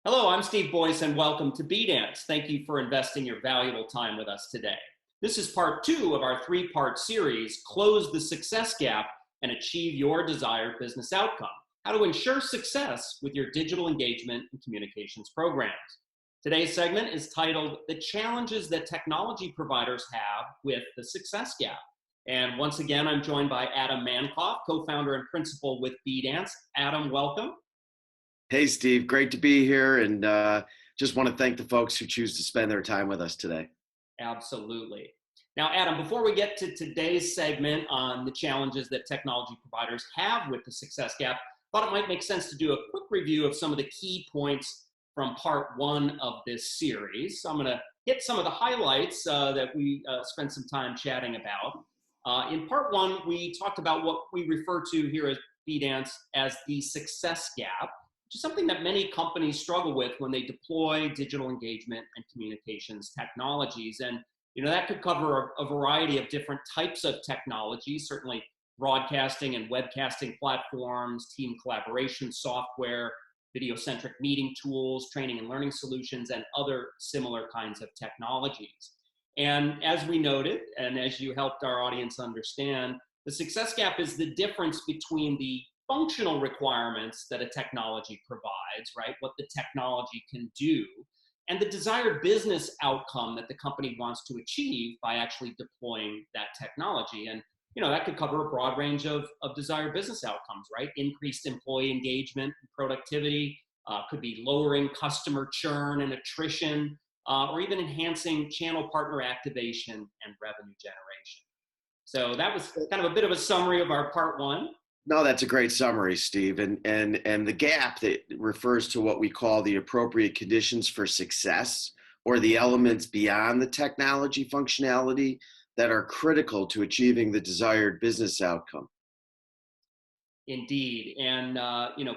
Hello, I'm Steve Boyce, and welcome to B-Dance. Thank you for investing your valuable time with us today. This is part two of our three-part series, Close the Success Gap and Achieve Your Desired Business Outcome, how to ensure success with your digital engagement and communications programs. Today's segment is titled, The Challenges That Technology Providers Have with the Success Gap. And once again, I'm joined by Adam Mankoff, co-founder and principal with B-Dance. Adam, welcome. Hey, Steve, great to be here. And just want to thank the folks who choose to spend their time with us today. Absolutely. Now, Adam, before we get to today's segment on the challenges that technology providers have with the success gap, I thought it might make sense to do a quick review of some of the key points from part one of this series. So I'm going to hit some of the highlights that we spent some time chatting about. In part one, we talked about what we refer to here at B-Dance as the success gap, which is something that many companies struggle with when they deploy digital engagement and communications technologies. And that could cover a variety of different types of technologies, certainly broadcasting and webcasting platforms, team collaboration software, video-centric meeting tools, training and learning solutions, and other similar kinds of technologies. And as we noted, and as you helped our audience understand, the success gap is the difference between the functional requirements that a technology provides, right? What the technology can do, and the desired business outcome that the company wants to achieve by actually deploying that technology. And that could cover a broad range of desired business outcomes, right? Increased employee engagement and productivity, could be lowering customer churn and attrition, or even enhancing channel partner activation and revenue generation. So that was kind of a bit of a summary of our part one. No, that's a great summary, Steve. And the gap that refers to what we call the appropriate conditions for success, or the elements beyond the technology functionality that are critical to achieving the desired business outcome. Indeed. And,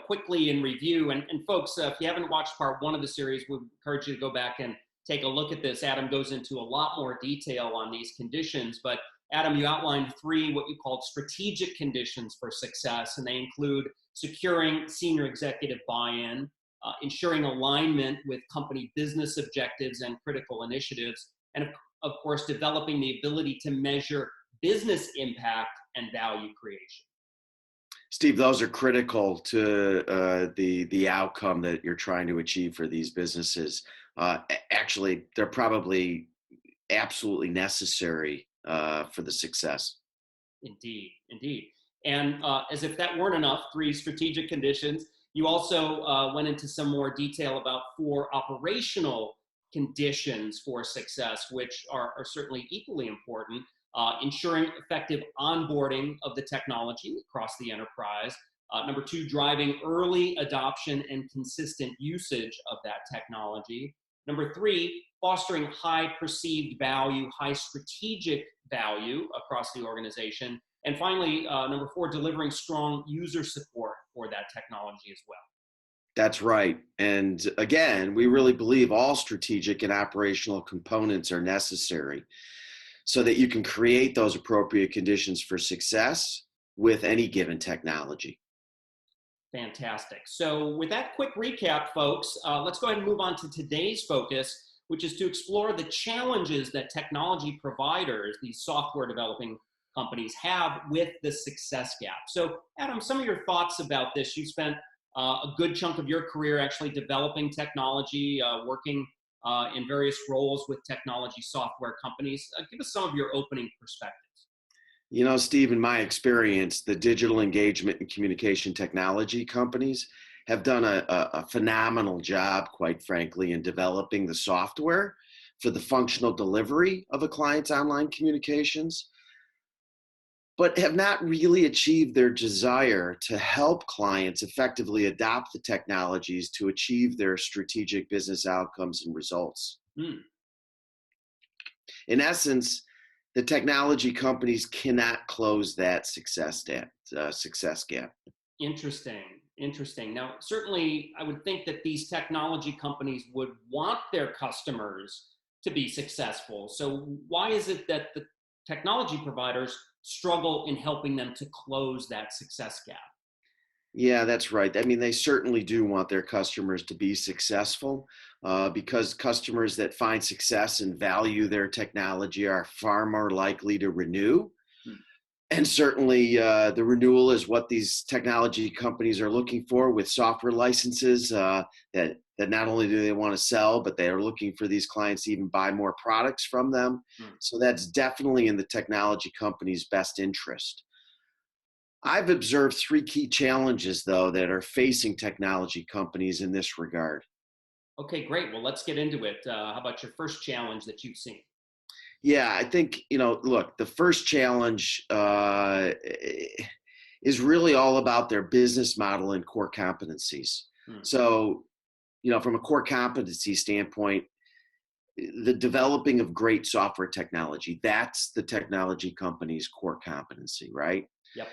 quickly in review, and folks, if you haven't watched part one of the series, we encourage you to go back and take a look at this. Adam goes into a lot more detail on these conditions, but Adam, you outlined three what you called strategic conditions for success, and they include securing senior executive buy-in, ensuring alignment with company business objectives and critical initiatives, and of course, developing the ability to measure business impact and value creation. Steve, those are critical to the outcome that you're trying to achieve for these businesses. Actually, they're probably absolutely necessary for the success. Indeed, indeed. And as if that weren't enough, three strategic conditions, you also went into some more detail about four operational conditions for success, which are certainly equally important. Ensuring effective onboarding of the technology across the enterprise. Number two, driving early adoption and consistent usage of that technology. Number three, fostering high perceived value, high strategic value across the organization. And finally, number four, delivering strong user support for that technology as well. That's right. And again, we really believe all strategic and operational components are necessary so that you can create those appropriate conditions for success with any given technology. Fantastic. So with that quick recap, folks, let's go ahead and move on to today's focus, which is to explore the challenges that technology providers, these software developing companies, have with the success gap. So Adam, some of your thoughts about this. You spent a good chunk of your career actually developing technology, working in various roles with technology software companies. Give us some of your opening perspectives. Steve, in my experience, the digital engagement and communication technology companies have done a phenomenal job, quite frankly, in developing the software for the functional delivery of a client's online communications, but have not really achieved their desire to help clients effectively adopt the technologies to achieve their strategic business outcomes and results. In essence, the technology companies cannot close that success gap. Interesting. Now, certainly, I would think that these technology companies would want their customers to be successful. So why is it that the technology providers struggle in helping them to close that success gap? Yeah, that's right. I mean, they certainly do want their customers to be successful because customers that find success and value their technology are far more likely to renew. Hmm. And certainly, the renewal is what these technology companies are looking for with software licenses. That not only do they want to sell, but they are looking for these clients to even buy more products from them. Hmm. So that's definitely in the technology company's best interest. I've observed three key challenges, though, that are facing technology companies in this regard. Okay, great. Well, let's get into it. How about your first challenge that you've seen? Yeah, I think, look, the first challenge is really all about their business model and core competencies. Hmm. So, from a core competency standpoint, the developing of great software technology, that's the technology company's core competency, right? Yep.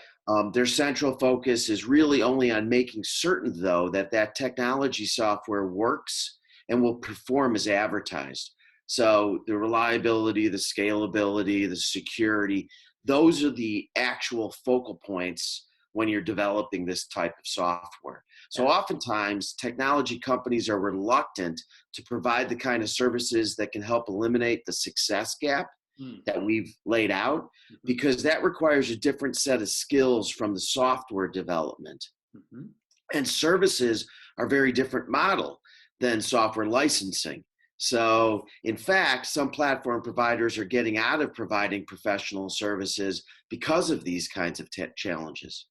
Their central focus is really only on making certain, though, that that technology software works and will perform as advertised. So the reliability, the scalability, the security, those are the actual focal points when you're developing this type of software. So Yeah. oftentimes, technology companies are reluctant to provide the kind of services that can help eliminate the success gap Hmm. that we've laid out, Mhm. because that requires a different set of skills from the software development. Mhm. And services are a very different model than software licensing. So, in fact, some platform providers are getting out of providing professional services because of these kinds of challenges.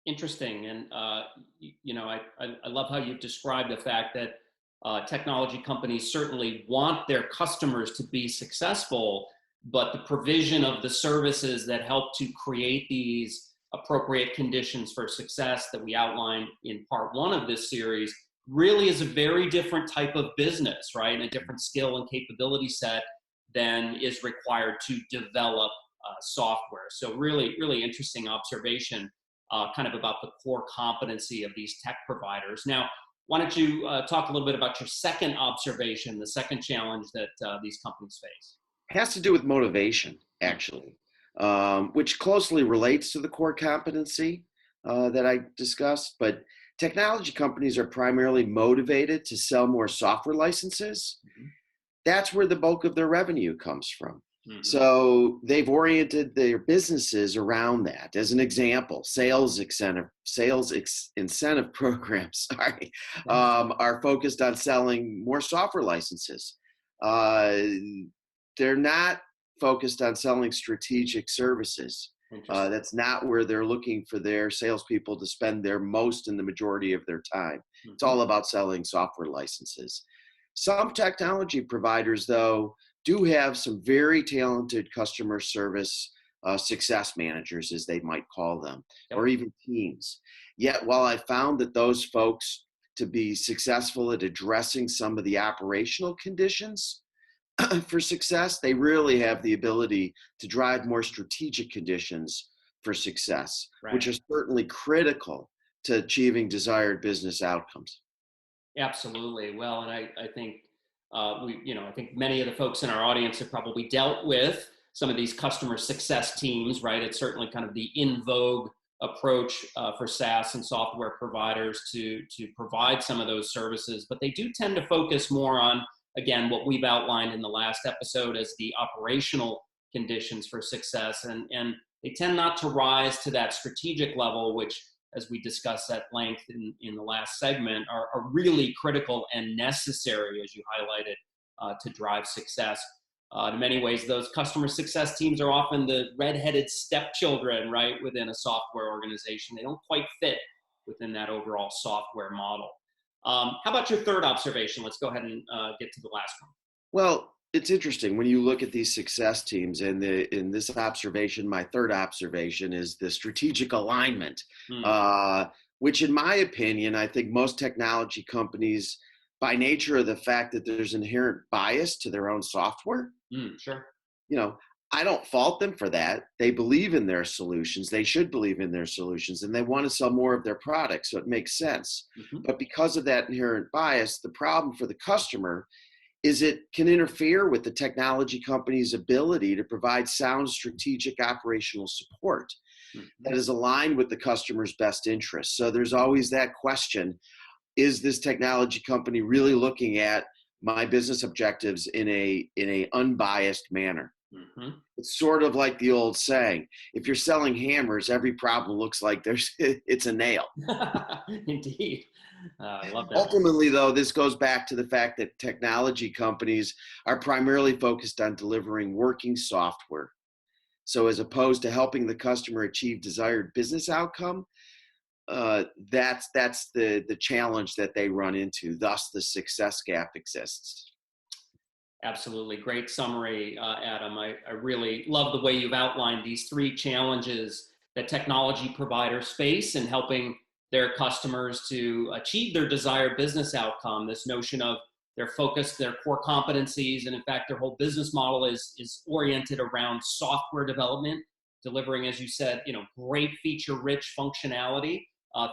Interesting. And, I love how you've described the fact that technology companies certainly want their customers to be successful, but the provision of the services that help to create these appropriate conditions for success that we outlined in part one of this series really is a very different type of business, right? And a different skill and capability set than is required to develop software. So, really, really interesting observation kind of about the core competency of these tech providers. Now, why don't you talk a little bit about your second observation, the second challenge that these companies face? Has to do with motivation, Hmm. actually, which closely relates to the core competency that I discussed. But technology companies are primarily motivated to sell more software licenses. Hmm. That's where the bulk of their revenue comes from. Hmm. So they've oriented their businesses around that. As an example, incentive programs, sorry, Yeah. are focused on selling more software licenses. Uh, they're not focused on selling strategic services. Interesting. That's not where they're looking for their salespeople to spend their most and the majority of their time. It's Hmm. all about selling software licenses. Some technology providers, though, do have some very talented customer service success managers, as they might call them, or Yep. even teams. Yet, while I found that those folks to be successful at addressing some of the operational conditions for success, they really have the ability to drive more strategic conditions for success, which Right. are certainly critical to achieving desired business outcomes. Absolutely. Well, and I think I think many of the folks in our audience have probably dealt with some of these customer success teams, right? It's certainly kind of the in vogue approach for SaaS and software providers to provide some of those services, but they do tend to focus more on, again, what we've outlined in the last episode as the operational conditions for success, and they tend not to rise to that strategic level, which, as we discussed at length in the last segment, are really critical and necessary, as you highlighted, to drive success. In many ways, those customer success teams are often the redheaded stepchildren, right, within a software organization. They don't quite fit within that overall software model. How about your third observation? Let's go ahead and get to the last one. Well, it's interesting when you look at these success teams, and in this observation, my third observation is the strategic alignment, Hmm. uh, which, in my opinion, I think most technology companies, by nature of the fact that there's inherent bias to their own software, Hmm. Sure. you know, I don't fault them for that. They believe in their solutions. They should believe in their solutions, and they want to sell more of their products. So it makes sense. Hmm. But because of that inherent bias, the problem for the customer is it can interfere with the technology company's ability to provide sound strategic operational support. Mhm. that is aligned with the customer's best interests. So there's always that question, is this technology company really looking at my business objectives in a unbiased manner? Mhm. It's sort of like the old saying, if you're selling hammers, every problem looks like there's it's a nail. Indeed. I love that. Ultimately, though, this goes back to the fact that technology companies are primarily focused on delivering working software. So, as opposed to helping the customer achieve desired business outcome, that's the challenge that they run into. Thus, the success gap exists. Absolutely. Great summary, Adam. I really love the way you've outlined these three challenges that technology providers face in helping their customers to achieve their desired business outcome. This notion of their focus, their core competencies, and in fact, their whole business model is oriented around software development, delivering, as you said, great feature-rich functionality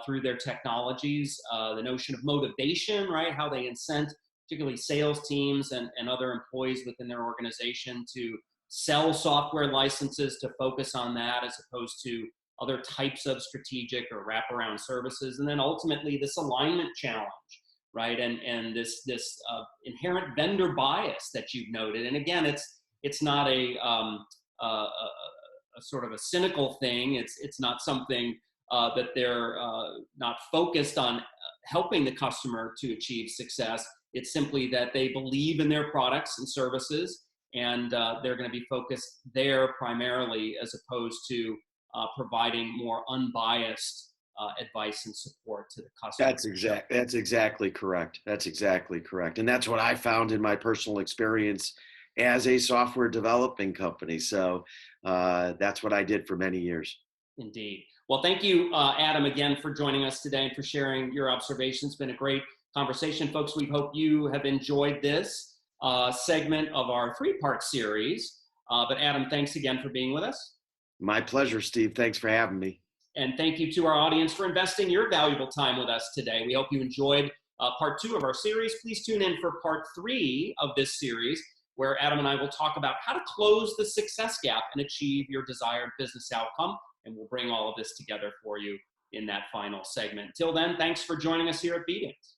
through their technologies. The notion of motivation, right? How they incent particularly sales teams and other employees within their organization to sell software licenses to focus on that as opposed to other types of strategic or wraparound services. And then ultimately this alignment challenge, right? And this inherent vendor bias that you've noted. And again, it's not a sort of a cynical thing. It's not something that they're not focused on helping the customer to achieve success. It's simply that they believe in their products and services, and they're going to be focused there primarily as opposed to providing more unbiased advice and support to the customer. That's exactly correct. That's exactly correct. And that's what I found in my personal experience as a software developing company. So that's what I did for many years. Indeed. Well, thank you, Adam, again for joining us today and for sharing your observations. It's been a great conversation, folks. We hope you have enjoyed this segment of our three-part series. But Adam, thanks again for being with us. My pleasure, Steve. Thanks for having me. And thank you to our audience for investing your valuable time with us today. We hope you enjoyed part 2 of our series. Please tune in for part 3 of this series, where Adam and I will talk about how to close the success gap and achieve your desired business outcome. And we'll bring all of this together for you in that final segment. Till then, thanks for joining us here at Beatings.